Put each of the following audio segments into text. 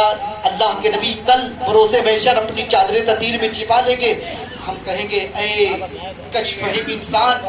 اللہ کے نبی کل بروز محشر اپنی چادر تطہیر میں چھپا لیں گے. ہم کہیں گے اے کش فہم انسان،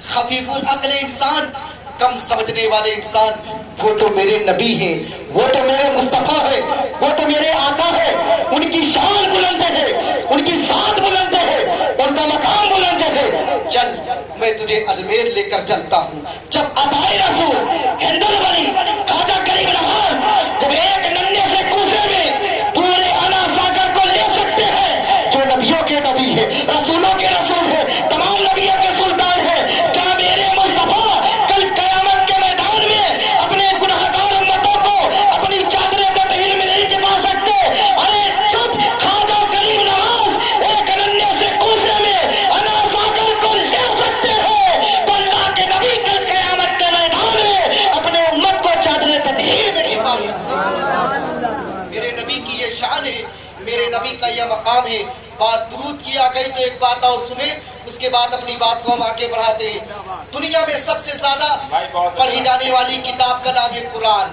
خفیف العقل انسان، کم سمجھنے والے انسان، وہ تو میرے نبی ہیں، وہ تو میرے مصطفیٰ ہیں، وہ تو میرے آقا ہیں. ان کی شان بلند ہے، ان کی ذات بلند ہے، ان کا مقام بلند ہے. چل میں تجھے اجمیر لے کر چلتا ہوں. جب عطائے رسول ہندل بنی خواجہ کریم نواز جب ایک ننھے سے کوزے میں پورے انا ساگر کو لے سکتے ہیں جو نبیوں کے نبی ہے، رسولوں کے رسول ہے، تمام نبیوں کے سلطان ہے، کیا میرے مصطفیٰ کل قیامت کے میدان میں اپنے گناہگار امتوں کو اپنی چادر تطہیر میں نہیں چھپا سکتے؟ ارے چپ، خواجہ کریم نواز ایک ننھے سے کوزے میں انا ساگر کو لے سکتے ہیں تو اللہ کے نبی کل قیامت کے میدان میں اپنے امت کو چادر تطہیر میں چھپا سکتے ہیں. میرے نبی کی یہ شان ہے، میرے نبی کا یہ مقام ہے. بات درود کی آ گئی تو ایک بات اور سنیں، اس کے بعد اپنی بات کو ہم آگے بڑھاتے ہیں. دنیا میں سب سے زیادہ پڑھی جانے والی کتاب کا نام ہے قرآن.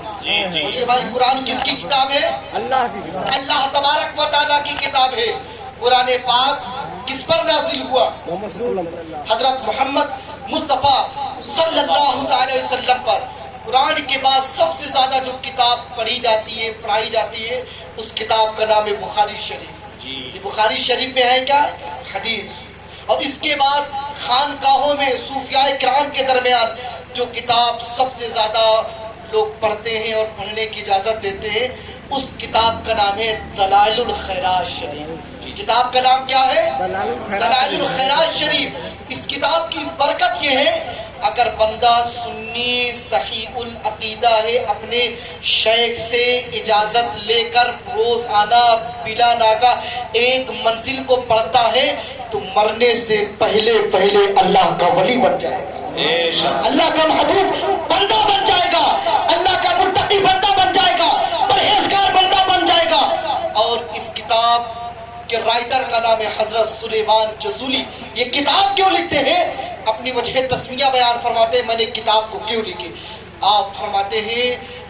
بولیے بھائی، قرآن کس کی کتاب ہے؟ اللہ تبارک و تعالیٰ کی کتاب ہے. قرآن پاک کس پر نازل ہوا؟ حضرت محمد مصطفیٰ صلی اللہ تعالی وسلم پر. قرآن کے بعد سب سے زیادہ جو کتاب پڑھی جاتی ہے، پڑھائی جاتی ہے، اس کتاب کا نام ہے بخاری شریف. یہ بخاری شریف میں ہے کیا؟ حدیث. اور اس کے بعد خانقاہوں میں صوفیاء کرام کے درمیان جو کتاب سب سے زیادہ لوگ پڑھتے ہیں اور پڑھنے کی اجازت دیتے ہیں، اس کتاب کا نام ہے دلائل الخیرات شریف. کتاب کا نام کیا ہے؟ دلائل الخیرات شریف. اس کتاب کی برکت یہ ہے، اگر بندہ سنی صحیح العقیدہ ہے، اپنے شیخ سے اجازت لے کر روزانہ بلا ناغہ ایک منزل کو پڑھتا ہے تو مرنے سے پہلے اللہ کا ولی بن جائے گا، اللہ کا محبوب بندہ بن جائے گا، اللہ کا متقی بندہ بن جائے گا، پرہیزگار بندہ بن جائے گا. اور اس کتاب کے رائٹر کا نام ہے حضرت سلیمان جزولی. یہ کتاب کیوں لکھتے ہیں؟ اپنی وجہ تسمیہ بیان فرماتے ہیں میں نے کتاب کو کیوں لکھی. آپ فرماتے ہیں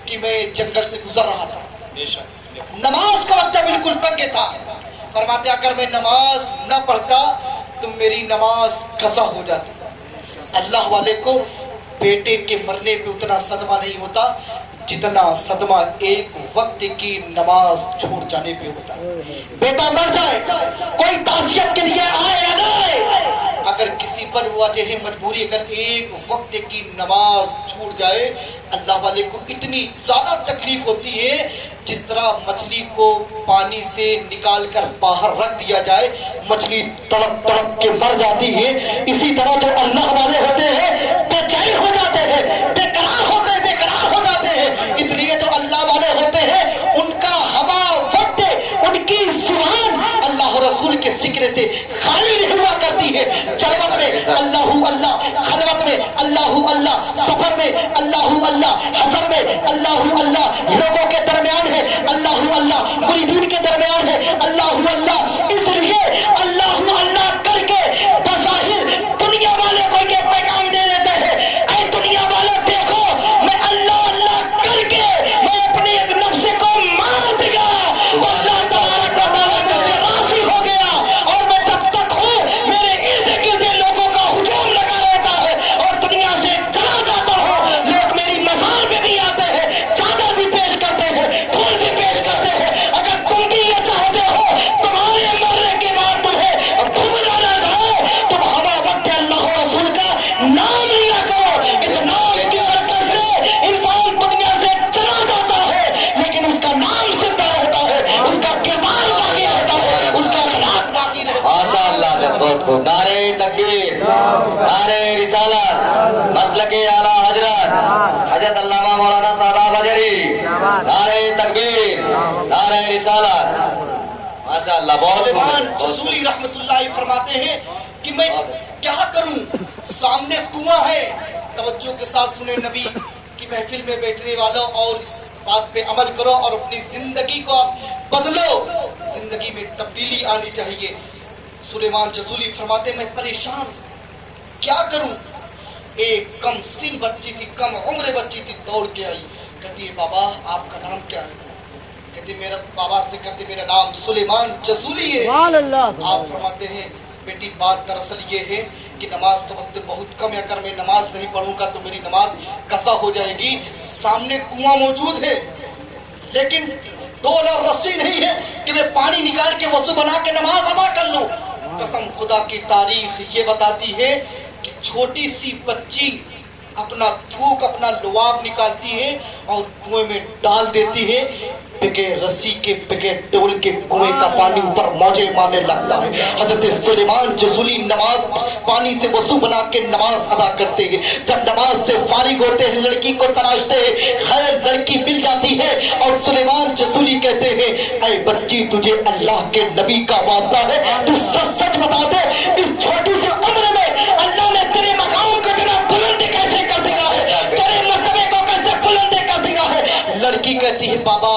کہ میں جنگل سے گزر رہا تھا، نماز کا وقت بالکل تنگ تھا. فرماتے اگر میں نماز نہ پڑھتا تو میری نماز قضا ہو جاتی. اللہ والے کو بیٹے کے مرنے پہ اتنا صدمہ نہیں ہوتا جتنا صدمہ ایک وقت کی نماز چھوڑ جانے پہ ہوتا ہے. بیٹا مر جائے، کوئی تعزیت کے لیے آئے یا نہ آئے، اگر کسی پر وجہ مجبوری اگر ایک وقت کی نماز چھوڑ جائے، اللہ والے کو اتنی زیادہ تکلیف ہوتی ہے جس طرح مچھلی کو پانی سے نکال کر باہر رکھ دیا جائے، مچھلی تڑپ تڑپ کے مر جاتی ہے. اسی طرح جو اللہ والے ہوتے ہیں بے چین ہو جاتے ہیں، بے قرار ہوتے ہیں، بے قرار ہو جاتے ہیں. اس لیے جو اللہ والے ہوتے ہیں ان کا ہوا وقت، ان کی زبان اللہ رسول کے ذکر سے خالی نہیں ہوا کرتی ہے. جلوت میں اللہ اللہ، خلوت میں اللہ اللہ، سفر میں اللہ اللہ، حسر میں اللہ اللہ، لوگوں کے درمیان ہے اللہ اللہ، مریدین کے درمیان ہے اللہ اللہ. اس لیے اللہ اللہ کر کے بظاہر دنیا والے کو یہ پیغام دے دیتے ہیں، اے دنیا والے دیکھو میں اللہ اللہ کر کے میں اپنے ایک نفس کو مار دیا تو اللہ تبارک و تعالیٰ مجھ سے راضی ہو گیا. اور میں جب تک ہوں میرے ارد گرد لوگوں کا ہجوم لگا رہتا ہے اور دنیا سے چلا جاتا ہوں. لوگ میری مزار میں بھی آتے ہیں، چادر بھی پیش کرتے ہیں، پھول بھی پیش کرتے ہیں. اگر تم بھی یہ چاہتے ہو تمہارے مرنے کے بعد تمہیں ڈوبنا نہ جائے، تم ہوا وقت اللہ رسول کا نام لیا کرو. اس نام کی برکت سے انسان دنیا سے چلا جاتا ہے لیکن اس کا نام زندہ رہتا ہے، اس کا کردار باقی رہتا ہے، اس کا اخلاق باقی رہتا ہے. ماشاء اللہ، بہت خوب. نعرہ تکبیر، نعرہ رسالت، مسلک اعلیٰ حضرت حضرت علامہ مولانا سادات حجری. نعرہ تکبیر، نعرہ رسالت. ماشاء اللہ، بہت سلیمان خوب. جزولی رحمت اللہ فرماتے ہیں کہ میں کیا کروں، سامنے کنواں ہے. توجہ کے ساتھ سنیں نبی کی محفل میں بیٹھنے والوں، اور اس بات پہ عمل کرو اور اپنی زندگی کو آپ بدلو. زندگی میں تبدیلی آنی چاہیے. سلیمان جزولی فرماتے میں پریشان کیا کروں. ایک کم سن بچی تھی، کم عمر بچی تھی، دوڑ کے آئی، کہتی ہے بابا آپ کا نام کیا ہے؟ कहते मेरा बाबा से कहते मेरा नाम सुलेमान जसूली है। आप फरमाते हैं बेटी बात दरअसल ये है कि नमाज तो वक्त बहुत कम है, अगर मैं नमाज नहीं पढ़ूंगा तो मेरी नमाज कसा हो जाएगी। सामने कुआं मौजूद है लेकिन डोल और रस्सी नहीं है कि मैं पानी निकाल के वजू बना के नमाज अदा कर लूं। कसम खुदा की तारीख ये बताती है कि छोटी सी बच्ची अपना थूक अपना लुआब निकालती है और कुएं में डाल देती है, बगैर रस्सी के बगैर डोल के कुएं का पानी ऊपर मौजे मारने लगता है। हजरत सुलेमान जसूली नमाज पानी से वजू बना के नमाज अदा करते हैं। जब नमाज से फारिग होते हैं लड़की को तलाशते हैं, खैर लड़की मिल जाती है और सुलेमान जसूली कहते हैं ऐ बच्ची तुझे अल्लाह के नबी का वास्ता है, तू सच सच बता दे इस छोटी सी उम्र में अल्लाह ने तेरे मकाम को इतना बुलंद कैसे कर दिया है, तेरे मर्तबे को कैसे बुलंद कर दिया है। लड़की कहती है बाबा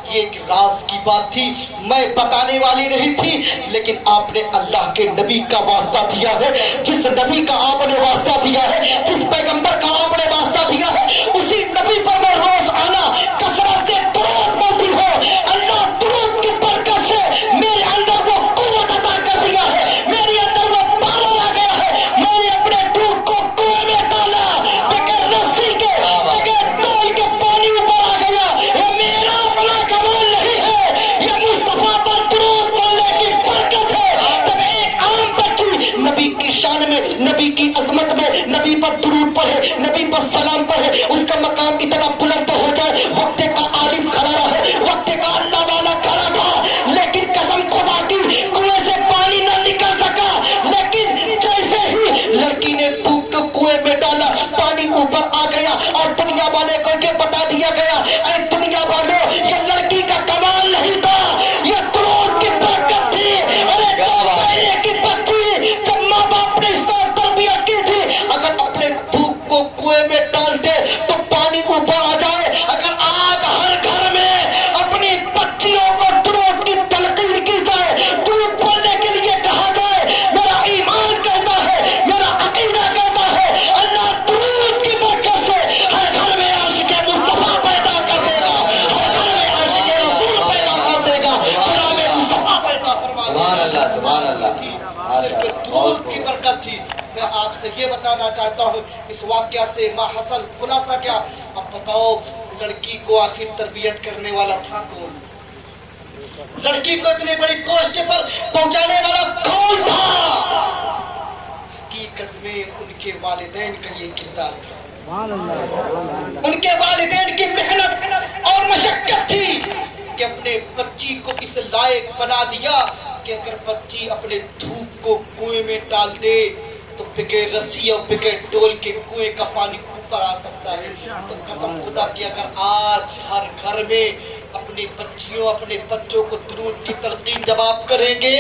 ये एक राज की बात थी, मैं बताने वाली नहीं थी, लेकिन आपने अल्लाह के नबी का वास्ता दिया है, जिस नबी का आपने वास्ता दिया है, जिस पैगंबर का आपने वास्ता दिया है, उसी नबी पर मैं रोज आना कसरत से दुरूद पढ़ती हूँ। अल्लाह दुरूद की बरकत से मेरे अंदर वो कुव्वत अता कर दिया है, मेरे अंदर वो पावर आ गया है। मैंने अपने दूध को कुएं में डाला, बगैर रस्सी के बगैर डोल के पानी ऊपर आ गया। ये मेरा अपना कमाल नहीं है, ये मुस्तफा पर दुरूद पढ़ने की बरकत है। तब एक आम बच्ची नबी की शान में, नबी की अजमत में, नबी पर दुरूद पढ़े, नबी पर सलाम पढ़े, उसका मकाम इतना बुलंद हो जाए। वक्त का आलिम खड़ा रहे, वक्त का अल्लाह वाला खड़ा था, लेकिन कसम खुदा की कुएं से पानी न निकल सका। लेकिन जैसे ही लड़की ने थूक को कुएं में डाला, पानी ऊपर आ गया और दुनिया वाले को ये बता दिया गया अरे दुनिया वालों ये लड़की का कमाल नहीं था, ये दुरूद की बरकत थी। अरे पहले की बच्ची जब माँ बाप ने इसको तरबियत की थी, अगर अपने थूक को कुएं में डाल दे तो पानी ऊपर आ जाए। अगर आज हर घर में अपनी बच्चियों को दुरूद की तलकीन की जाए, दुरूद बोलने के लिए कहा जाए, मेरा ईमान कहता है, मेरा अकीदा कहता है अल्लाह दुरूद की बरकत से हर घर में आशिक़े मुस्तफा पैदा कर देगा, हर घर में आशिक़े रसूल पैदा कर देगा, गुलाम मुस्तफा पैदा फरमा देगा। सुभान अल्लाह। सिर्फ दुरूद की बरकत थी। मैं आपसे ये बताना चाहता हूँ इस वाक़या से माहसल खुलासा क्या। अब बताओ लड़की को आखिर तरबियत करने वाला था कौन? लड़की को इतनी बड़ी पोस्ट पर पहुंचाने वाला कौन था? हकीकत में उनके वालिदैन का ये किरदार था, उनके वालिदैन की मेहनत और मशक्कत थी कि अपने बच्ची को इस लायक बना दिया कि अगर बच्ची अपने धूप को कुएं में डाल दे तो बगैर रस्सी और बगैर डोल के कुएं का पानी ऊपर आ सकता है। तो कसम खुदा की अगर आज हर घर में अपनी बच्चियों अपने बच्चों को दुरूद की तलकीन जवाब करेंगे,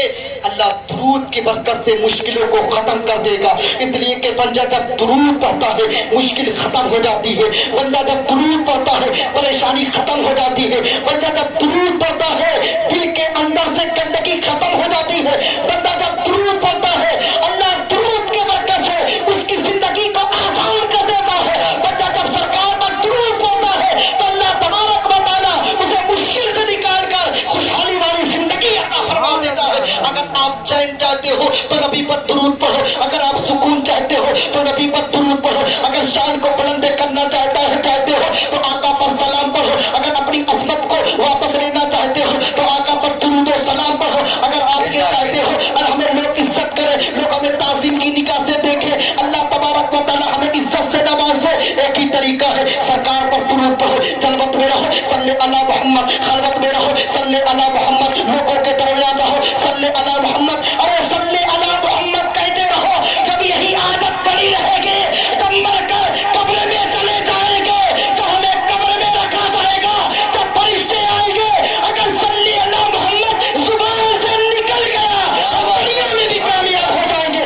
अल्लाह दुरूद की बरकत से मुश्किलों को खत्म कर देगा। इसलिए कि बंदा जब दुरूद पढ़ता है मुश्किल खत्म हो जाती है, बंदा जब दुरूद पढ़ता है परेशानी खत्म हो जाती है, बंदा जब दुरूद पढ़ता है दिल के अंदर से गंदगी खत्म हो जाती है, बंदा जब दुरूद पढ़ता है अल्लाह दुरूद की बरकत से उसकी जिंदगी को आसान कर देता है। बंदा जब सरकार पर दुरूद पढ़ता है तो अल्लाह तबारक व तआला उसे मुश्किल से निकाल कर खुशहाली वाली जिंदगी अता फरमा देता है। अगर आप चैन चाहते हो तो नबी पर दुरूद पढ़ो, अगर आप सुकून चाहते हो तो नबी पर दुरूद पढ़ो, अगर शान को बुलंद करना चाहते हो तो आका पर सलाम पढ़ो, अगर अपनी अजमत को वापस लेना चाहते हो तो आका पर दुरूद और सलाम पढ़ो, अगर आप ये चाहते हो और हमें लोग इज्जत करें, लोग हमें ताज़ीम की निगाह से देखें, अल्लाह तबारक व तआला हमें इज्जत से नवाज दे, एक ही तरीका है सरकार पर दुरूद पढ़ो, जलवत में रहो सल्ले अला मोहम्मद, खलवत में रहो सल्ले अला मोहम्मद, लोगों के दरमियान रहो सल्ले अला मोहम्मद, अरे सल्ले अला मोहम्मद कहते रहो। जब यही आदत बनी रहेगी, जब मरकर कब्र में चले जाएंगे, जब हमें कब्र में रखा जाएगा, जब फरिश्ते आएंगे, अगर सल्ले अला मोहम्मद जुबान से निकल गया तो दुनिया में भी कामयाब हो जाएंगे।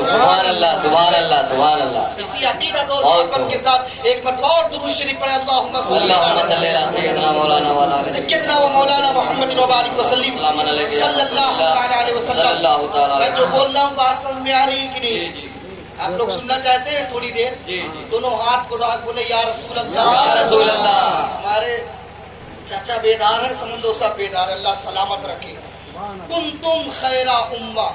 सुभान अल्लाह, सुभान अल्लाह, सुभान अल्लाह। इसी अकीदत और मोहब्बत के साथ एक मरतबा और दुरूद शरीफ पढ़े, अल्लाहुम्मा सल्ली अल्लाहुम्मा सय्यदना मौलाना व अला सय्यदना व मौलाना मुहम्मद व बारिक वसल्लम सल्लल्लाहु ताला अलैहि वसल्लम। मैं जो बोल रहा हूँ बात समझ में आ रही है कि नहीं? आप लोग सुनना चाहते हैं थोड़ी देर? दोनों हाथ को राख बोले या रसूल अल्लाह, या रसूल अल्लाह। हमारे चाचा बेदार है, समझो सब बेदार, अल्लाह सलामत रखे। तुम खैरा उम्मा,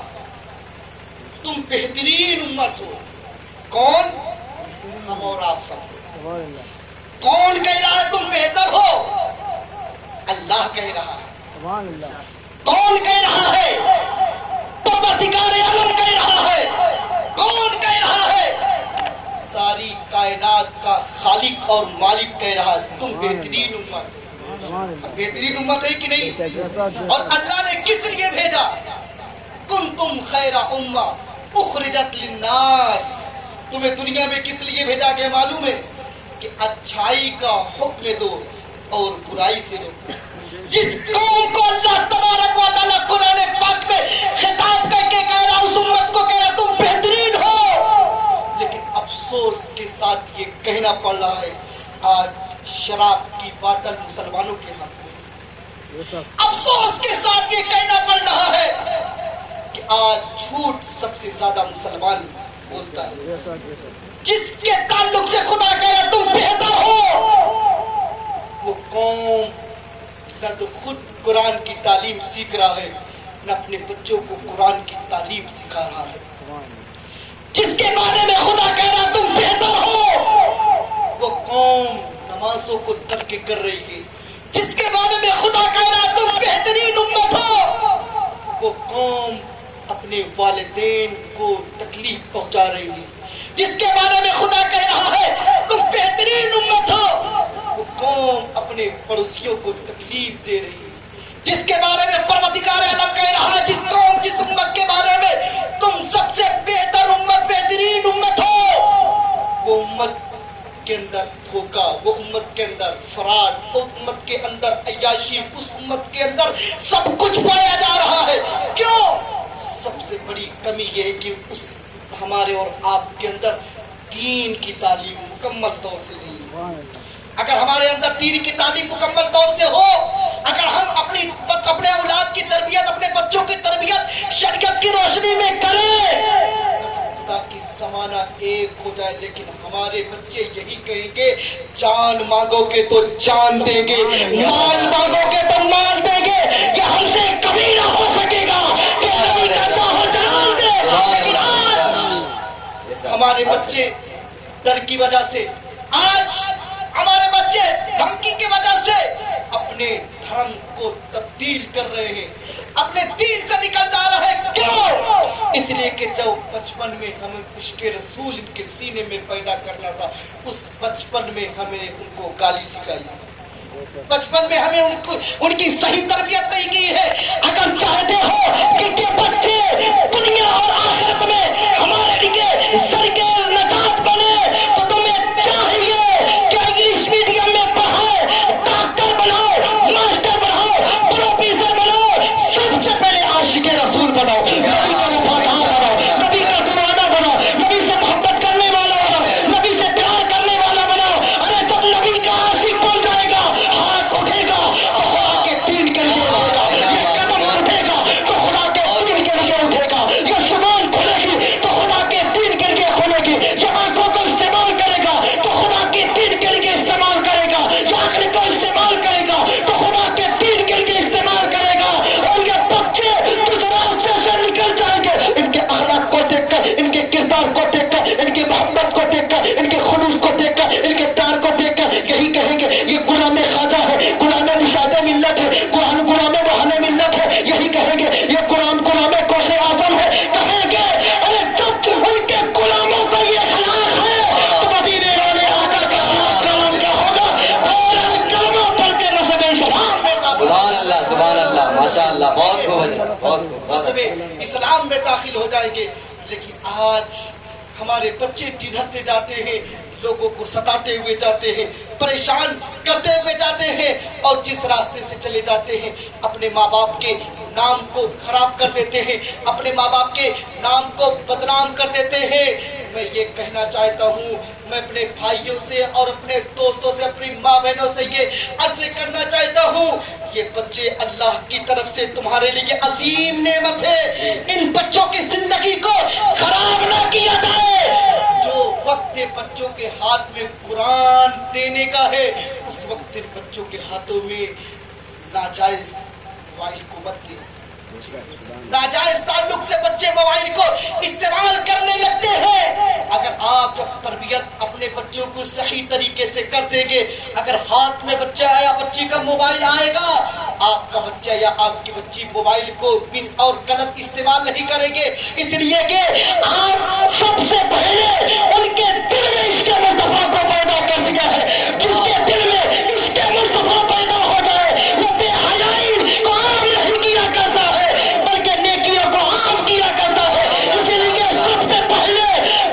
तुम बेहतरीन उम्मत हो। कौन? हम और आप सब। कौन कह रहा है तुम बेहतर हो? अल्लाह कह रहा है। कौन कह रहा है? परवरदिगार आलम कह रहा है। कौन कह रहा है? सारी कायनात का खालिक और मालिक कह रहा है तुम बेहतरीन उम्मत। बेहतरीन उम्मत है कि नहीं? और अल्लाह ने किस लिए भेजा? कुंतुम खैरा उम्मा उखरिजत लिन्नास। तुम्हें दुनिया में किस लिए भेजा गया मालूम है? कि अच्छाई का हुक्म दो और बुराई से रोको। जिस कौम को अल्लाह तबारक व तआला कुरान पाक में खिताब करके कह रहा, उस उम्मत को कह रहा तुम बेहतरीन हो। लेकिन अफसोस के साथ ये कहना पड़ रहा है आज शराब की बाटल मुसलमानों के हाथ में। अफसोस के साथ ये कहना पड़ रहा है कि आज झूठ सबसे ज्यादा मुसलमान बोलता है। जिसके ताल्लुक से खुदा कह रहा तुम बेहतर हो, वो कौम न तो खुद कुरान की तालीम सीख रहा है, न अपने बच्चों को कुरान की तालीम सिखा रहा है। जिसके बारे में खुदा कह रहा तुम बेहतर हो, वो कौम नमाजों को तर्क कर रही है। जिसके बारे में खुदा कह रहा तुम बेहतरीन उम्मत हो, वो कौम अपने वालिदैन को तकलीफ पहुंचा रही है। जिसके बारे में खुदा कह रहा है तुम बेहतरीन उम्मत हो, वो कौम अपने पड़ोसियों को तकलीफ दे रही है। जिसके बारे में परवरदिगार आलम कह रहा है जिस कौम जिस उम्मत के बारे में तुम सबसे बेहतर उम्मत बेहतरीन उम्मत हो, वो उम्मत के अंदर धोखा, वो उम्मत के अंदर फराड, उस उम्मत के अंदर अय्याशी, उस उम्मत के अंदर सब कुछ पाया जा रहा है। क्यों? सबसे बड़ी कमी ये है कि उस हमारे और आपके अंदर दीन की तालीम मुकम्मल तौर से नहीं है। अगर हमारे अंदर दीन की तालीम मुकम्मल तौर से हो, अगर हम अपने औलाद की तरबियत, अपने बच्चों की तरबियत शरीयत की रोशनी में करें, खुदा की जमाना एक हो जाए। लेकिन हमारे बच्चे यही कहेंगे जान मांगोगे तो जान देंगे, माल मांगोगे तो माल देंगे। ये हमसे कभी ना हो सकेगा कि नबी का चाहो जान दे। लेकिन आज हमारे बच्चे डर की वजह से, आज हमारे बच्चे धमकी की वजह से अपने धर्म को तब्दील कर रहे हैं, अपने दीन से निकल जा रहे हैं। क्यों? इसलिए कि जब बचपन में हमें इश्क़ रसूल इनके सीने में पैदा करना था, उस बचपन में हमें उनको गाली सिखाई, बचपन में हमें उनकी सही तरबियत नहीं की है। अगर चाहते हो कि ये बच्चे दुनिया और आखिरत में हमारे लिए सरके नजात बने, तो तुम्हें चाहिए कि इंग्लिश मीडियम में पढ़ाओ, डॉक्टर बनाओ, मास्टर बनाओ, प्रोफेसर बनाओ। सबसे पहले आशिक़े रसूल बनाओ, नबी का वफादार बनाओ, नबी का दीवाना बनाओ, नबी से मोहब्बत करने वाला बनाओ, नबी से प्यार करने वाला बनाओ। अरे जब नबी का आशिक बन जाएगा, हाथ उठेगा तो खुदा के दीन के लिए उठेगा, ये कदम उठेगा तो खुदा के दीन के लिए उठेगा, ये जुबान खुलेगी तो खुदा के दीन के लिए खुलेगी, ये आंखों को इस्तेमाल करेगा तो खुदा के दीन के लिए इस्तेमाल करेगा, ये आंखें को इस्तेमाल करेगा तो खुदा के दीन के लिए इस्तेमाल करेगा। और ये बच्चे जिस रास्ते से निकल जाएंगे, इनके अखलाक को देखकर, इनके किरदार को देखकर, इनकी मोहब्बत को देखकर, इनके खुलूस को देखकर, इनके प्यार को देखकर यही कहेंगे ये गुलाम ख्वाजा है, गुलाम निशाद मिल्लत है, कुरान गुलाम बहाने मिल्लत है। यही कहेंगे ये कुरान गुलाम कौसे आजम है, कहेंगे। अरे जब उनके गुलामों को ये हलाक है तो मदीने वाले आका का कलाम क्या होगा? और कलमा पढ़ के मसबे इस्लाम में सुभान अल्लाह, माशाअल्लाह, बहुत खूब है, बहुत खूब। मसबे इस्लाम में दाखिल हो जाएंगे। लेकिन आज हमारे बच्चे जिधर से जाते हैं लोगों को सताते हुए जाते हैं, परेशान करते हुए जाते हैं, और जिस रास्ते से चले जाते हैं अपने माँ बाप के नाम को खराब कर देते हैं, अपने माँ बाप के नाम को बदनाम कर देते हैं। मैं ये कहना चाहता हूँ, मैं अपने भाइयों से और अपने दोस्तों से, अपनी माँ बहनों से ये अर्ज करना चाहता हूँ, ये बच्चे अल्लाह की तरफ से तुम्हारे लिए अजीम नेमत है। इन बच्चों की जिंदगी को खराब ना किया जाए। जो वक्त बच्चों के हाथ में कुरान देने का है, उस वक्त इन बच्चों के हाथों में नाजायज मोबाइल को मत दें। नाजायज ताल्लुक से बच्चे मोबाइल को इस्तेमाल करने लगते हैं। अगर आप जब तरबियत अपने बच्चों को सही तरीके से कर देंगे, अगर हाथ में बच्चा या बच्ची का मोबाइल आएगा, आपका बच्चा या आपकी बच्ची मोबाइल को मिस और गलत इस्तेमाल नहीं करेंगे। इसलिए कि आप सबसे पहले उनके दिल में इश्क़ मुस्तफा को पैदा कर दिया है। जिसके दिल में इश्क़ मुस्तफा पैदा हो जाए वो बेहयाई को आम नहीं किया करता है, बल्कि नेकियों को आम किया करता है। इसलिए सबसे पहले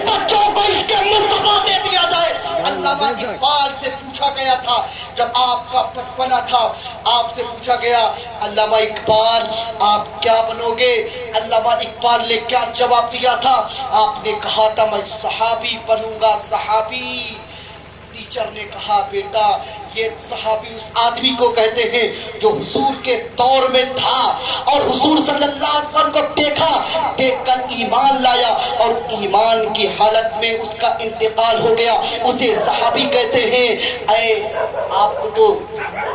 बच्चों को इश्क़ मुस्तफा दे दिया जाए। अल्लामा इकबाल से पूछा गया था, जब आपका बचपना था, आपसे पूछा गया, अल्लामा इकबाल आप क्या बनोगे? अल्लामा इकबाल ने क्या जवाब दिया था? आपने कहा था मैं सहाबी बनूंगा, सहाबी। टीचर ने कहा बेटा ये सहाबी उस आदमी को कहते हैं जो हुजूर के दौर में था और हुजूर सल्लल्लाहु अलैहि वसल्लम को देखा, देखकर ईमान लाया और ईमान की हालत में उसका इंतकाल हो गया, उसे सहाबी कहते हैं। आपको तो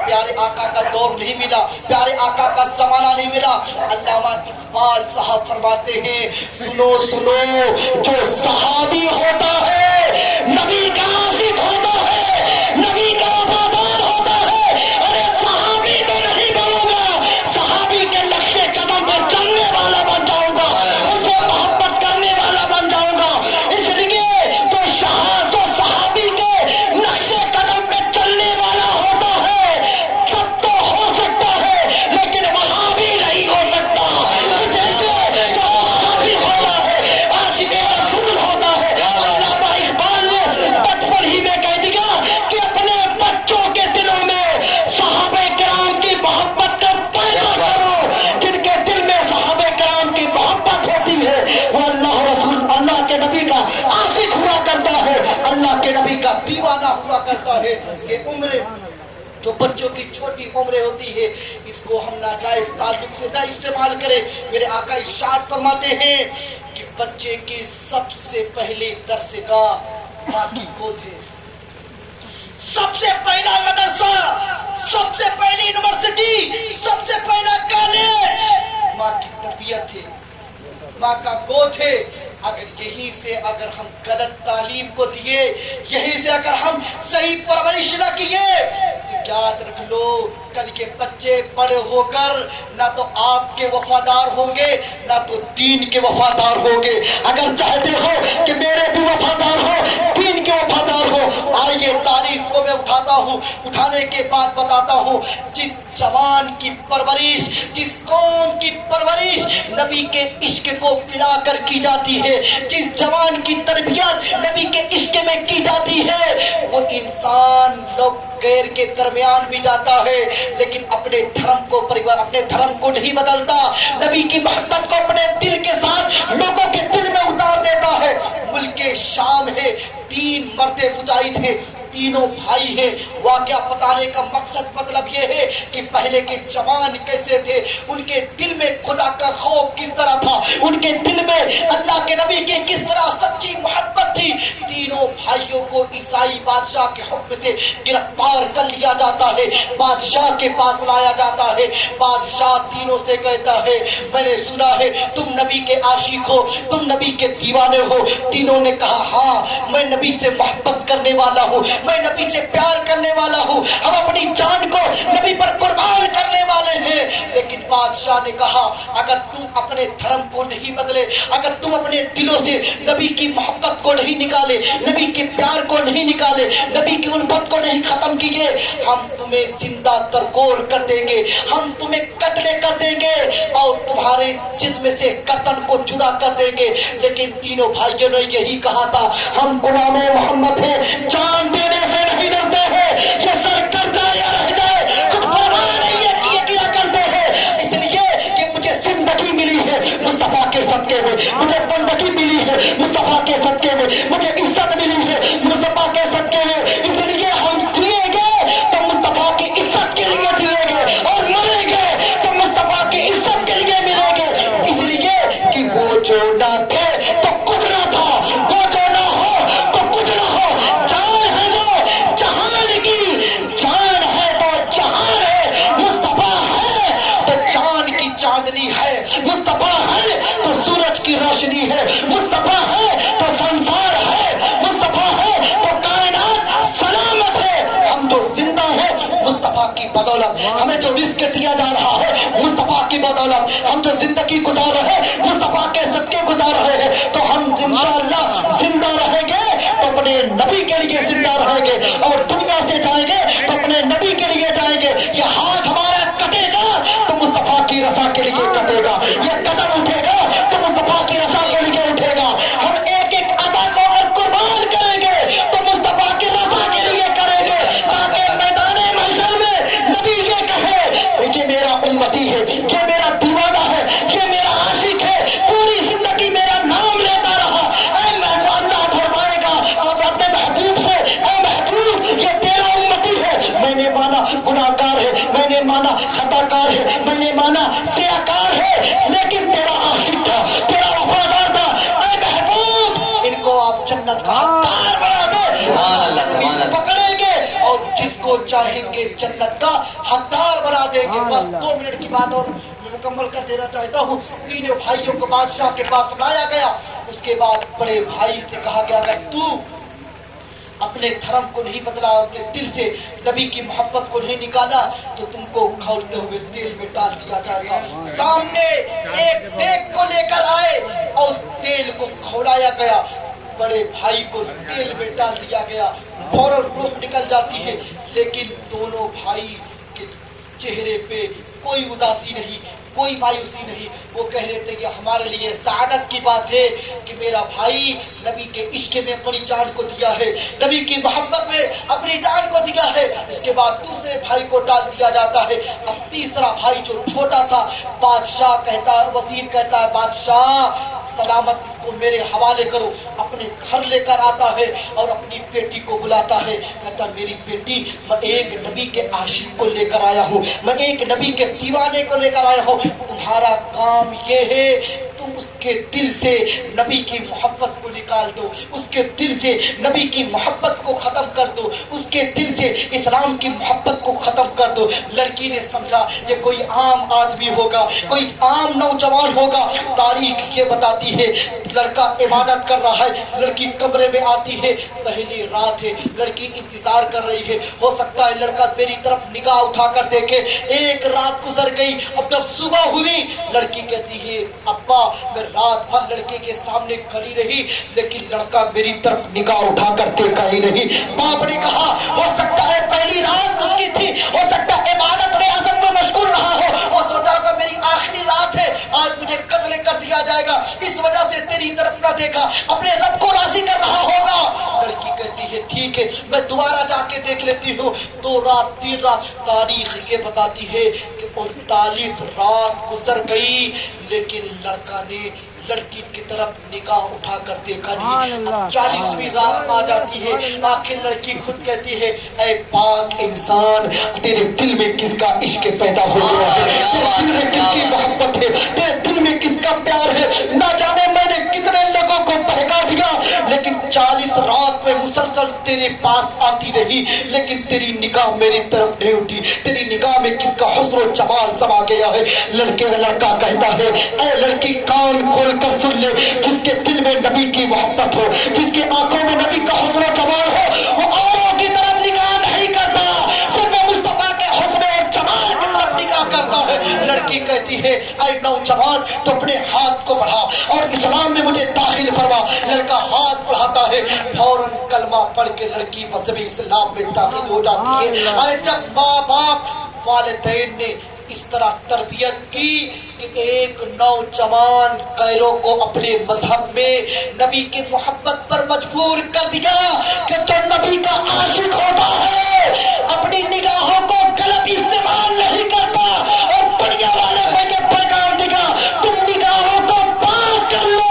प्यारे आका का दौर नहीं मिला, प्यारे आका का जमाना नहीं मिला। अल्लामा इकबाल साहब फरमाते हैं सुनो सुनो, जो सहाबी होता है नबी का आशिक होता है, नबी का वफादार होता है। अरे सहाबी तो नहीं बनूंगा, सहाबी के नक्शे कदम पर चलने वाला बन जाऊंगा, उसे मोहब्बत करने वाला बन जाऊंगा। इसलिए तो सहाबी के नक्शे कदम पे चलने वाला होता है, सब तो हो सकता है लेकिन वहां भी नहीं हो सकता। इसलिए जो सहाबी होता है आशिक़ रसूल होता है। अल्लामा इकबाल ने बचपन ही में कह दिया कि अपने बच्चों के दिलों में सहाबे किराम की मोहब्बत का पैदा करो। जिनके दिल में सहाबे किराम की मोहब्बत होती है वो अल्लाह रसूल, अल्लाह के नबी का आशिक हुआ करता है, अल्लाह के नबी का दीवाना हुआ करता है। ये उम्र जो बच्चों की छोटी उम्र होती है, इसको हम नाजायज ताल्लुक से न इस्तेमाल करें। मेरे आका इरशाद फरमाते हैं कि बच्चे की सबसे पहली दरसगाह माँ की गोद है, सबसे पहला मदरसा, सबसे पहली यूनिवर्सिटी, सबसे पहला कॉलेज माँ की तरबियत है, माँ का गोद है। अगर यहीं से अगर हम गलत तालीम को दिए, यहीं से अगर हम सही परवरिश न किए, तो याद रख लो कल के बच्चे बड़े होकर ना तो आपके वफादार होंगे ना तो दीन के वफादार होंगे। अगर चाहते हो कि मेरे भी वफादार हो, दीन के वफादार हो, आइए तारीख को मैं उठाता हूँ, उठाने के बाद बताता हूँ। जिस जवान की परवरिश, जिस कौम की परवरिश नबी के इश्क को पिलाकर की जाती है, जिस जवान की तरबियत नबी के इश्क में की जाती है, वो इंसान लोग गैर के दरमियान भी जाता है लेकिन अपने धर्म को परिवार अपने धर्म को नहीं बदलता, नबी की मोहब्बत को अपने दिल के साथ लोगों के दिल में उतार देता है। मुल्क शाम है, 3 मर्दे मुजाहिद हैं, तीनों भाई हैं। वाक़या बताने का मकसद मतलब ये है कि पहले के जवान कैसे थे, उनके दिल में खुदा का खौफ किस तरह था, उनके दिल में अल्लाह के नबी की किस तरह सच्ची मोहब्बत थी। तीनों भाइयों को ईसाई बादशाह के हुक्म से गिरफ्तार कर लिया जाता है, बादशाह के पास लाया जाता है। बादशाह तीनों से कहता है मैंने सुना है तुम नबी के आशिक हो, तुम नबी के दीवाने हो। तीनों ने कहा हाँ मैं नबी से मोहब्बत करने वाला हूँ, मैं नबी से प्यार करने वाला हूँ, हम अपनी जान को नबी पर कुर्बान करने वाले हैं। लेकिन बादशाह ने कहा अगर तुम अपने धर्म को नहीं बदले, अगर तुम अपने दिलों से नबी की मोहब्बत को नहीं निकाले, नबी के प्यार को नहीं निकाले, नबी की उल्फत को नहीं खत्म किए, हम तुम्हें जिंदा तरकोर कर देंगे, हम तुम्हें कत्ले कर देंगे और तुम्हारे जिस्म से गर्दन को जुदा कर देंगे। लेकिन तीनों भाइयों ने यही कहा था हम गुलामे मोहम्मद हैं, जान देने से नहीं डरते हैं, ये सर कर जाए या रह जाए कुछ परवाह नहीं है, किया किया करते हैं। इसलिए कि मुझे जिंदगी मिली है मुस्तफा के सदके में, मुझे बंदगी मिली है मुस्तफा के सदके में, मुझे इज्जत मिली है मुस्तफा के सदके में। इसलिए हम जिएंगे तो मुस्तफा की इज्जत के लिए जिएंगे और मरेंगे तो मुस्तफा की इज्जत के लिए मिलेंगे। इसलिए कि वो जो ना थे तो कुछ ना था, वो जो ना हो तो कुछ ना हो, जान है वो जहां चांदनी है, मुस्तफा है तो सूरज की रोशनी है, मुस्तफा है तो संसार है, मुस्तफा है तो कायनात सलामत है। हम जो जिंदा है मुस्तफा की बदौलत, हमें जो रिस्क दिया जा रहा है मुस्तफा की बदौलत, हम जो जिंदगी गुजार रहे हैं मुस्तफा के सदके गुजार रहे हैं, तो हम इंशाअल्लाह जिंदा रहेंगे तो अपने नबी के लिए जिंदा रहेंगे, और दुनिया से जाएंगे तो अपने नबी के लिए जाएंगे। ये हाथ हमारा कटेगा तो मुस्तफा की रज़ा के लिए कटेगा, ये कदम उठेगा तो मुस्तफा की रज़ा के लिए उठेगा। हम एक एक अदा को अगर कुर्बान करेंगे तो मुस्तफा की रज़ा के लिए करेंगे, ताकि मैदाने महशर में नबी ये कहे कि मेरा उम्मती है, ये मेरा दीवाना है, ये मेरा आशिक है, पूरी जिंदगी मेरा नाम लेता रहा। ऐ महबूब, अल्लाह फरमाएगा आप अपने महबूब से, ऐ महबूब ये तेरा उम्मती है, मैंने माना गुनाहगार है, मैंने माना खताकार है, मैंने माना सियाकार है, लेकिन तेरा आशिक था, तेरा वफादार था। ऐ महबूब इनको आप जन्नत का हकदार बना दे, पकड़ेंगे और जिसको चाहेंगे जन्नत का हकदार बना देंगे। बस 2 मिनट की बात और मुकम्मल कर देना चाहता हूँ। तीनों भाइयों को बादशाह के पास लाया गया, उसके बाद बड़े भाई से कहा गया अगर तू अपने धर्म को नहीं बदला, अपने दिल से नबी की मोहब्बत को नहीं निकाला तो तुमको खौलते हुए तेल में डाल दिया जाएगा। सामने एक देग को लेकर आए और उस तेल को खौलाया गया, बड़े भाई को तेल में डाल दिया गया, फौरन रूह निकल जाती है, लेकिन दोनों भाई के चेहरे पे कोई उदासी नहीं, कोई मायूसी नहीं। वो कह रहे थे कि हमारे लिए सादत की बात है कि मेरा भाई नबी के इश्क में अपनी जान को दिया है, नबी की मोहब्बत में अपनी जान को दिया है। इसके बाद दूसरे भाई को डाल दिया जाता है। अब तीसरा भाई जो छोटा सा बादशाह कहता है, वजीर कहता है बादशाह सलामत इसको मेरे हवाले करो, अपने घर लेकर आता है और अपनी बेटी को बुलाता है। कहता मेरी बेटी, मैं एक नबी के आशिक को लेकर आया हूँ, मैं एक नबी के दीवाने को लेकर आया हूँ, तुम्हारा काम ये है तुम उसके दिल से नबी की मोहब्बत को निकाल दो, उसके दिल से नबी की मोहब्बत को खत्म कर दो, उसके दिल से इस्लाम की मोहब्बत को खत्म कर दो। लड़की ने समझा ये कोई आम आदमी होगा, कोई आम नौजवान होगा। तारीख ये बताती है लड़का इबादत कर रहा है, लड़की कमरे में आती है, पहली रात है, लड़की इंतजार कर रही है, हो सकता है लड़का मेरी तरफ निगाह उठाकर देखे। एक रात गुजर गई, अब जब सुबह हुई लड़की कहती है अब्बा मैं रात भर लड़के के सामने खड़ी रही, लेकिन लड़का मेरी तरफ निगाह उठाकर देखा ही नहीं। बाप ने कहा हो सकता है पहली रात उसकी थी, हो सकता है इबादत रियाजत में मशगूल रहा हो, वो सोचा होगा मेरी आखिरी रात है, आज मुझे कत्ल कर दिया जाएगा, इस वजह से तेरी तरफ न देखा, अपने रब को राजी कर रहा होगा। लड़की कहती है ठीक है मैं दोबारा जाके देख लेती हूँ। 2 रात 3 रात, तारीख ये बताती है कि 39 रात गुजर गई, लेकिन लड़का ने लड़की की तरफ निगाह उठाकर देखा नहीं। 40वीं रात आ जाती है, आखिर लड़की खुद कहती है ऐ पाक इंसान, तेरे दिल में किसका इश्क पैदा हो गया है, तेरे दिल में किसकी मोहब्बत है, तेरे दिल में किसका प्यार है। ना जाने मैंने कितने लोगों को बहका दिया, लेकिन 40 रात में मुसलसल तेरे पास आती रही, लेकिन तेरी निगाह मेरी तरफ नहीं उठी, तेरी निगाह में किसका हुस्न और जमाल समा गया है। लड़का कहता है ऐ लड़की कान खोल कर सुन ले, जिसके दिल में नबी की मोहब्बत हो, जिसके आंखों में नबी का हुस्न और जमाल हो, वो औरों की तरफ निगाह नहीं करता, सिर्फ मुस्तफा के हुस्न और जमाल की तरफ निगाह करता है। लड़की कहती है ऐ नौजवान तो अपने हाथ को बढ़ा और इस्लाम में मुझे दाखिल फरमा। लड़का हाथ बढ़ाता है, फौरन कलमा पढ़ के लड़की मज़हब इस्लाम में दाखिल हो जाती है। अरे जब माँ बाप वालिदैन ने इस तरह तरबियत की कि एक नौजवान गैरों को अपने मजहब में नबी की मोहब्बत पर मजबूर कर दिया कि जो नबी का आशिक होता है अपनी निगाहों को गलत इस्तेमाल नहीं करता, और दुनिया वाले को ये पैगाम दिया तुम निगाहों को पाक कर लो,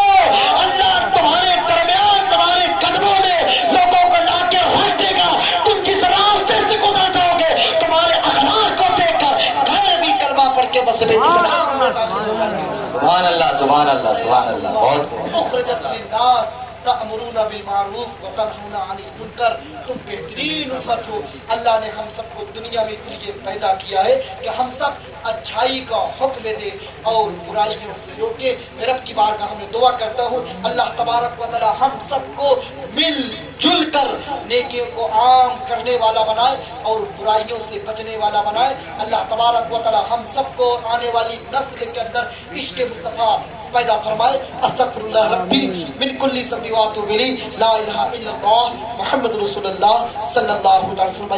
अल्लाह तुम्हारे दरमियान तुम्हारे कदमों में लोगों को लाके रख देगा। तुम जिस रास्ते से गुजर जाओगे तुम्हारे अखलाक को देखकर गैर भी कलमा पढ़ के मज़हब इस्लाम में दाखिल हो जाएंगे। सुभान अल्लाह सुभान अल्लाह सुभान अल्लाह। बहुत उखरिजत लिन्नास تأمرون بالمعروف وتنہون عن المنکر، تم بہترین امت ہو۔ اللہ نے ہم سب کو دنیا میں اس لیے پیدا کیا ہے کہ ہم سب اچھائی کا حکم دے اور برائیوں سے روکے۔ میں رب کی بارگاہ میں دعا کرتا ہوں اللہ تبارک و تعالی ہم سب کو مل جل کر نیکیوں کو عام کرنے والا بنائے اور برائیوں سے بچنے والا بنائے۔ اللہ تبارک و تعالی ہم سب کو آنے والی نسل کے اندر عشق مصطفیٰ پیدا فرمائے۔ استغفر اللہ ربی من کل ذنب واتوب الیہ، لا الہ الا اللہ محمد رسول اللہ صلی اللہ علیہ وسلم۔